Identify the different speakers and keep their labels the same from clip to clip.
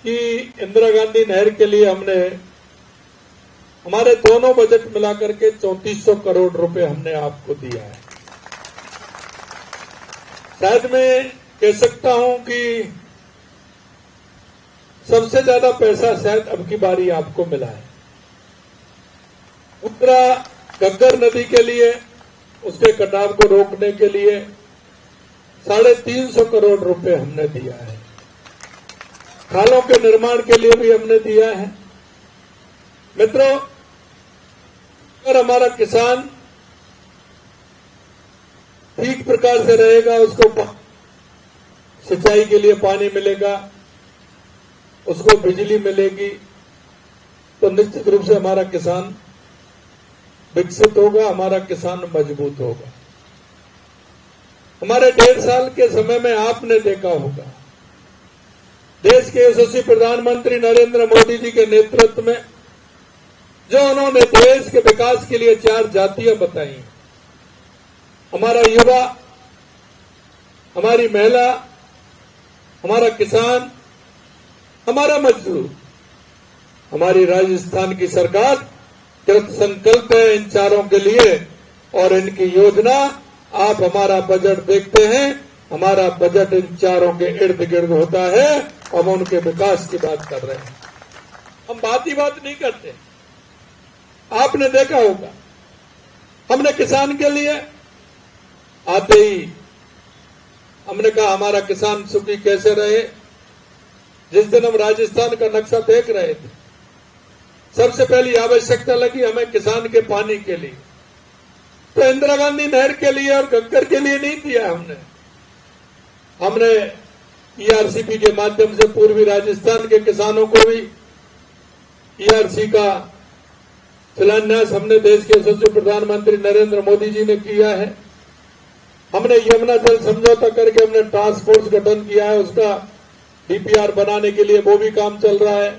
Speaker 1: कि इंदिरा गांधी नहर के लिए हमने हमारे दोनों बजट मिलाकर के 3400 करोड़ रुपए हमने आपको दिया है। शायद मैं कह सकता हूं कि सबसे ज्यादा पैसा शायद अब की बारी आपको मिला है। उत्तरा घग्गर नदी के लिए उसके कटाव को रोकने के लिए 350 करोड़ रुपए हमने दिया है। खालों के निर्माण के लिए भी हमने दिया है। मित्रों, अगर हमारा किसान ठीक प्रकार से रहेगा, उसको सिंचाई के लिए पानी मिलेगा, उसको बिजली मिलेगी, तो निश्चित रूप से हमारा किसान विकसित होगा, हमारा किसान मजबूत होगा। हमारे 1.5 साल के समय में आपने देखा होगा, देश के यशस्वी प्रधानमंत्री नरेंद्र मोदी जी के नेतृत्व में जो उन्होंने देश के विकास के लिए 4 जातियां बताई, हमारा युवा, हमारी महिला, हमारा किसान, हमारा मजदूर, हमारी राजस्थान की सरकार कृत संकल्प है इन चारों के लिए। और इनकी योजना, आप हमारा बजट देखते हैं, हमारा बजट इन चारों के इर्द गिर्द होता है। हम उनके विकास की बात कर रहे हैं, हम बात ही बात नहीं करते। आपने देखा होगा, हमने किसान के लिए आते ही हमने कहा हमारा किसान सुखी कैसे रहे। जिस दिन हम राजस्थान का नक्शा देख रहे थे, सबसे पहली आवश्यकता लगी हमें किसान के पानी के लिए। तो इंदिरा गांधी नहर के लिए और घग्गर के लिए नहीं दिया हमने ईआरसीपी के माध्यम से पूर्वी राजस्थान के किसानों को भी ईआरसी का शिलान्यास हमने देश के यशस्वी प्रधानमंत्री नरेंद्र मोदी जी ने किया है। हमने यमुना जल समझौता करके हमने टास्क फोर्स गठन किया है, उसका डीपीआर बनाने के लिए वो भी काम चल रहा है।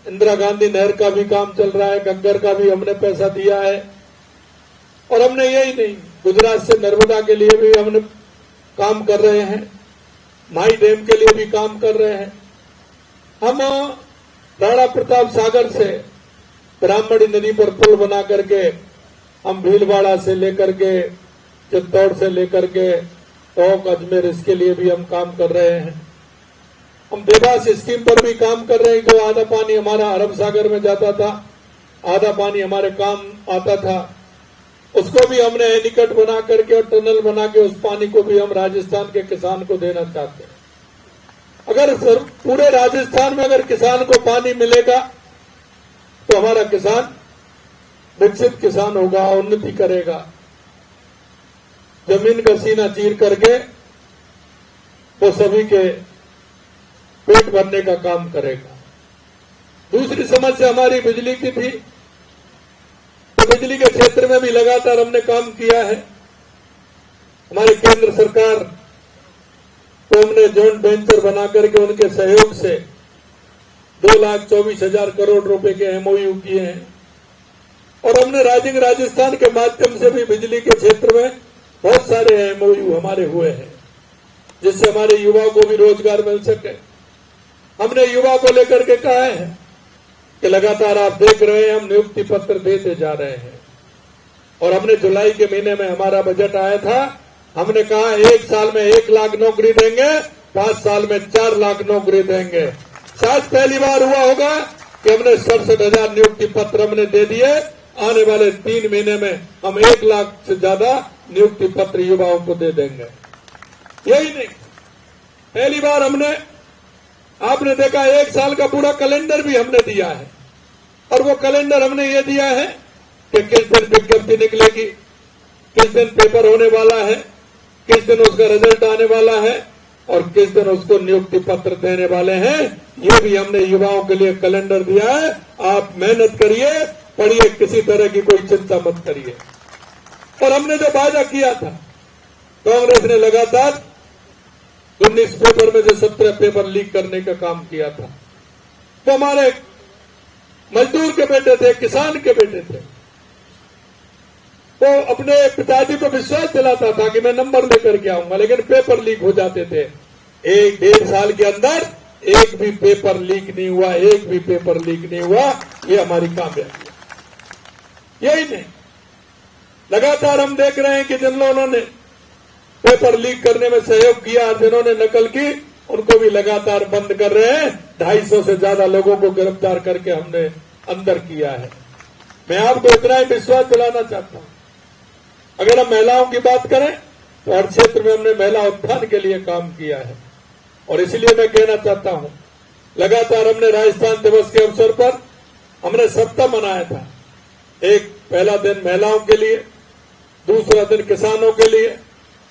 Speaker 1: इंदिरा गांधी नहर का भी काम चल रहा है, घग्गर का भी हमने पैसा दिया है। और हमने यही नहीं, गुजरात से नर्मदा के लिए भी हमने काम कर रहे हैं, माई डैम के लिए भी काम कर रहे हैं। हम राणा प्रताप सागर से ब्राह्मणी नदी पर पुल बना करके हम भीलवाड़ा से लेकर के चित्तौड़ से लेकर के टोंक अजमेर, इसके लिए भी हम काम कर रहे हैं। हम देवास स्कीम पर भी काम कर रहे हैं। जो आधा पानी हमारा अरब सागर में जाता था, आधा पानी हमारे काम आता था, उसको भी हमने एनीकट बना करके और टनल बना के उस पानी को भी हम राजस्थान के किसान को देना चाहते हैं। अगर पूरे राजस्थान में अगर किसान को पानी मिलेगा तो हमारा किसान विकसित किसान होगा, उन्नति करेगा, जमीन का सीना चीर करके वो सभी के पेट भरने का काम करेगा। दूसरी समस्या हमारी बिजली की थी, तो बिजली के क्षेत्र में भी लगातार हमने काम किया है। हमारी केंद्र सरकार को हमने जॉइंट वेंचर बना करके उनके सहयोग से 2,24,000 करोड़ रुपए के एमओयू किए हैं। और हमने राइजिंग राजस्थान के माध्यम से भी बिजली के क्षेत्र में बहुत सारे एमओयू हमारे हुए हैं, जिससे हमारे युवाओं को भी रोजगार मिल सके। हमने युवा को लेकर के कहा है कि लगातार आप देख रहे हैं, हम नियुक्ति पत्र देते जा रहे हैं। और हमने जुलाई के महीने में हमारा बजट आया था, हमने कहा 1 साल में 1 लाख नौकरी देंगे, 5 साल में 4 लाख नौकरी देंगे। शायद पहली बार हुआ होगा कि हमने 67,000 नियुक्ति पत्र हमने दे दिए। आने वाले 3 महीने में हम 1 लाख से ज्यादा नियुक्ति पत्र युवाओं को दे देंगे। यही नहीं, पहली बार हमने, आपने देखा 1 साल का पूरा कैलेंडर भी हमने दिया है। और वो कैलेंडर हमने ये दिया है कि किस दिन विज्ञप्ति निकलेगी, किस दिन पेपर होने वाला है, किस दिन उसका रिजल्ट आने वाला है और किस दिन उसको नियुक्ति पत्र देने वाले हैं। ये भी हमने युवाओं के लिए कैलेंडर दिया है। आप मेहनत करिए, पढ़िए, किसी तरह की कोई चिंता मत करिए। और हमने जो वादा किया था, कांग्रेस ने लगातार 19 पेपर में से 17 पेपर लीक करने का काम किया था। तो हमारे मजदूर के बेटे थे, किसान के बेटे थे, वो अपने पिताजी को विश्वास दिलाता था कि मैं नंबर लेकर के आऊंगा, लेकिन पेपर लीक हो जाते थे। 1-1.5 साल के अंदर एक भी पेपर लीक नहीं हुआ, एक भी पेपर लीक नहीं हुआ। ये हमारी कामयाबी है। यही नहीं, लगातार हम देख रहे हैं कि जिन लोगों ने पेपर लीक करने में सहयोग किया, जिन्होंने नकल की, उनको भी लगातार बंद कर रहे हैं। 250 से ज्यादा लोगों को गिरफ्तार करके हमने अंदर किया है। मैं आपको इतना ही विश्वास दिलाना चाहता हूं, अगर हम महिलाओं की बात करें तो हर क्षेत्र में हमने महिला उत्थान के लिए काम किया है। और इसलिए मैं कहना चाहता हूं, लगातार हमने राजस्थान दिवस के अवसर पर हमने सप्ताह मनाया था। एक पहला दिन महिलाओं के लिए, दूसरा दिन किसानों के लिए,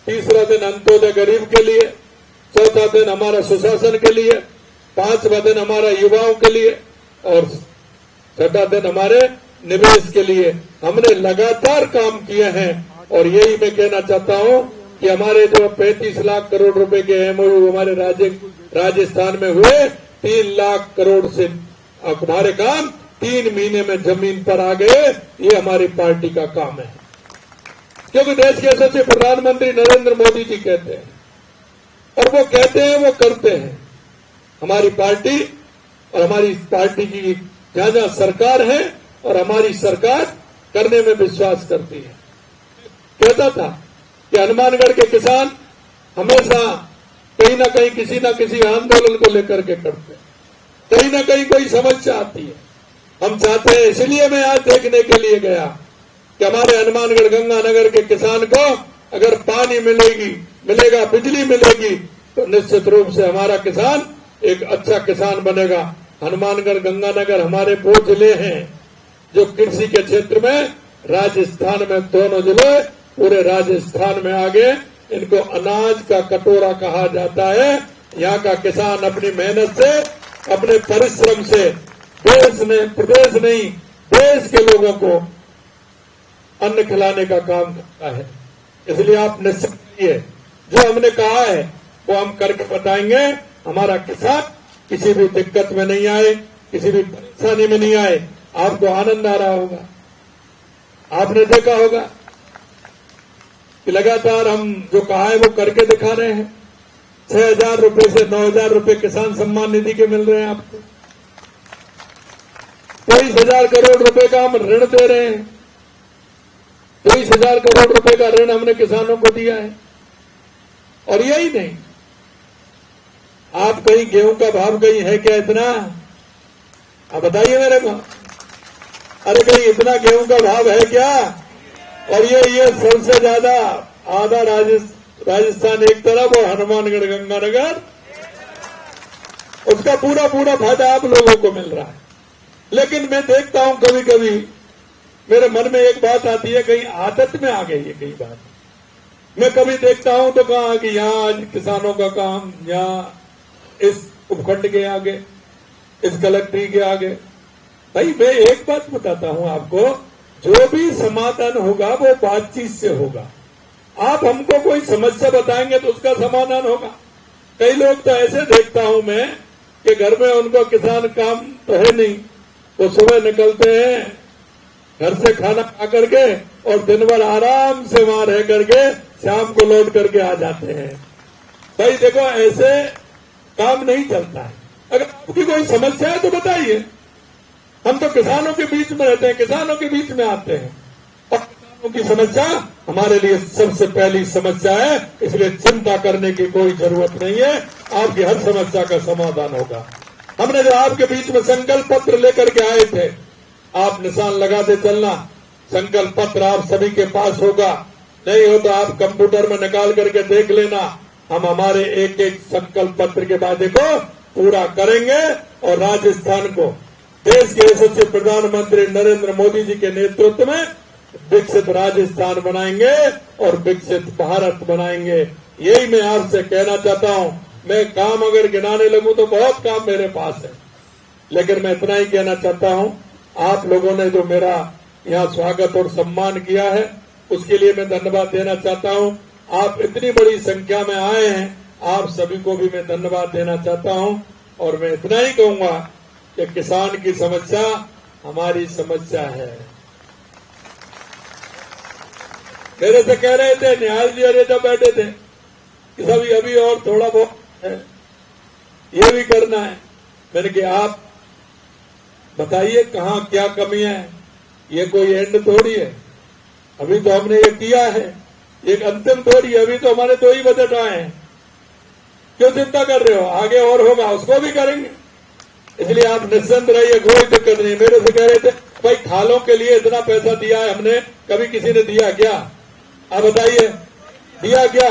Speaker 1: तीसरा दिन अंत्योदय गरीब के लिए, चौथा दिन हमारा सुशासन के लिए, पांचवा दिन हमारा युवाओं के लिए और छठा दिन हमारे निवेश के लिए। हमने लगातार काम किए हैं और यही मैं कहना चाहता हूं कि हमारे जो 35 लाख करोड़ रुपए के एमओयू हमारे राजस्थान में हुए, 3 लाख करोड़ से हमारे काम 3 महीने में जमीन पर आ गए। ये हमारी पार्टी का काम है, क्योंकि देश के यशस्वी प्रधानमंत्री नरेंद्र मोदी जी कहते हैं, और वो कहते हैं वो करते हैं। हमारी पार्टी और हमारी पार्टी की जहां जहां सरकार है और हमारी सरकार करने में विश्वास करती है। कहता था कि हनुमानगढ़ के किसान हमेशा कहीं ना कहीं किसी न किसी आंदोलन को लेकर के करते हैं, कहीं ना कहीं कोई समस्या आती है। हम चाहते हैं, इसलिए मैं आज देखने के लिए गया कि हमारे हनुमानगढ़ गंगानगर के किसान को अगर पानी मिलेगा, बिजली मिलेगी, तो निश्चित रूप से हमारा किसान एक अच्छा किसान बनेगा। हनुमानगढ़ गंगानगर हमारे वो जिले हैं जो कृषि के क्षेत्र में राजस्थान में दोनों जिले पूरे राजस्थान में आगे। इनको अनाज का कटोरा कहा जाता है। यहाँ का किसान अपनी मेहनत से, अपने परिश्रम से प्रदेश नहीं देश के लोगों को अन्न खिलाने का काम करता है। इसलिए आप निश्चित रहिए, जो हमने कहा है वो हम करके बताएंगे। हमारा किसान किसी भी दिक्कत में नहीं आए, किसी भी परेशानी में नहीं आए। आपको आनंद आ रहा होगा, आपने देखा होगा कि लगातार हम जो कहा है वो करके दिखा रहे हैं। 6,000 रुपए से 9,000 रुपए किसान सम्मान निधि के मिल रहे हैं आपको। 23,000 करोड़ रुपए का हम ऋण दे रहे हैं। 23,000 करोड़ रुपए का ऋण हमने किसानों को दिया है। और यही नहीं, आप कहीं गेहूं का भाव कहीं है क्या इतना? आप बताइए मेरे को। अरे कहीं इतना गेहूं का भाव है क्या? और ये सबसे ज्यादा आधा राजस्थान एक तरफ और हनुमानगढ़ गंगानगर, उसका पूरा फायदा आप लोगों को मिल रहा है। लेकिन मैं देखता हूं कभी कभी मेरे मन में एक बात आती है, कहीं आदत में आ गई है कई बात। मैं कभी देखता हूं तो कहा कि यहां आज किसानों का काम, यहां इस उपखंड के आगे, इस कलेक्ट्री के आगे। भाई मैं एक बात बताता हूं आपको, जो भी समाधान होगा वो बातचीत से होगा। आप हमको कोई समस्या बताएंगे तो उसका समाधान होगा। कई लोग तो ऐसे देखता हूं मैं कि घर में उनको किसान काम तो है नहीं, वो सुबह निकलते हैं घर से खाना खा करके और दिन भर आराम से वहां रह करके शाम को लौट करके आ जाते हैं। भाई देखो, ऐसे काम नहीं चलता है। अगर आपकी कोई समस्या है तो बताइए। हम तो किसानों के बीच में रहते हैं, किसानों के बीच में आते हैं, और किसानों की समस्या हमारे लिए सबसे पहली समस्या है। इसलिए चिंता करने की कोई जरूरत नहीं है, आपकी हर समस्या का समाधान होगा। हमने जो आपके बीच में संकल्प पत्र लेकर के आए थे, आप निशान लगाते चलना। संकल्प पत्र आप सभी के पास होगा, नहीं हो तो आप कंप्यूटर में निकाल करके देख लेना। हम हमारे एक एक संकल्प पत्र के वादे को पूरा करेंगे और राजस्थान को देश के यशस्वी प्रधानमंत्री नरेंद्र मोदी जी के नेतृत्व में विकसित राजस्थान बनाएंगे और विकसित भारत बनाएंगे। यही मैं आपसे कहना चाहता हूं। मैं काम अगर गिनाने लगूं तो बहुत काम मेरे पास है, लेकिन मैं इतना ही कहना चाहता हूं, आप लोगों ने जो मेरा यहां स्वागत और सम्मान किया है उसके लिए मैं धन्यवाद देना चाहता हूं। आप इतनी बड़ी संख्या में आए हैं, आप सभी को भी मैं धन्यवाद देना चाहता हूं। और मैं इतना ही कहूंगा कि किसान की समस्या हमारी समस्या है। मेरे से कह रहे थे न्याय जी, अरे जब बैठे थे कि सभी अभी और थोड़ा बहुत है, ये भी करना है। मैंने कहा आप बताइए कहाँ क्या कमी है, ये कोई एंड थोड़ी है, अभी तो हमने ये किया है, एक अंतिम थोड़ी है, अभी तो हमारे 2 ही बजट आए हैं, क्यों चिंता कर रहे हो, आगे और होगा उसको भी करेंगे। इसलिए आप निश्चिंत रहिए, कोई दिक्कत नहीं। मेरे से कह रहे थे भाई खालों के लिए इतना पैसा दिया है हमने, कभी किसी ने दिया क्या? आप बताइए, दिया क्या?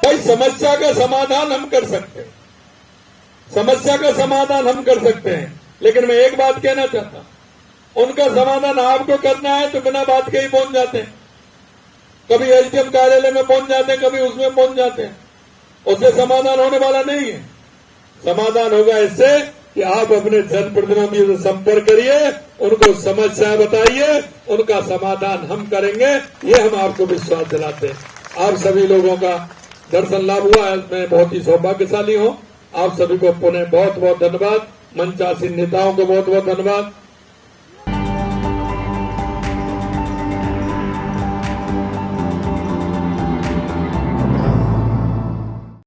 Speaker 1: भाई समस्या का समाधान हम कर सकते हैं, समस्या का समाधान हम कर सकते हैं, लेकिन मैं एक बात कहना चाहता हूं, उनका समाधान आपको करना है तो बिना बात के ही पहुंच जाते हैं, कभी एसडीएम कार्यालय में पहुंच जाते हैं, कभी उसमें पहुंच जाते हैं, उससे समाधान होने वाला नहीं है। समाधान होगा इससे कि आप अपने जनप्रतिनिधियों से संपर्क करिए, उनको समस्या बताइए, उनका समाधान हम करेंगे, ये हम आपको विश्वास दिलाते हैं। आप सभी लोगों का दर्शन लाभ हुआ है, मैं बहुत ही सौभाग्यशाली हूं। आप सभी को पुनः बहुत बहुत धन्यवाद, मंचासीन नेताओं को बहुत बहुत धन्यवाद।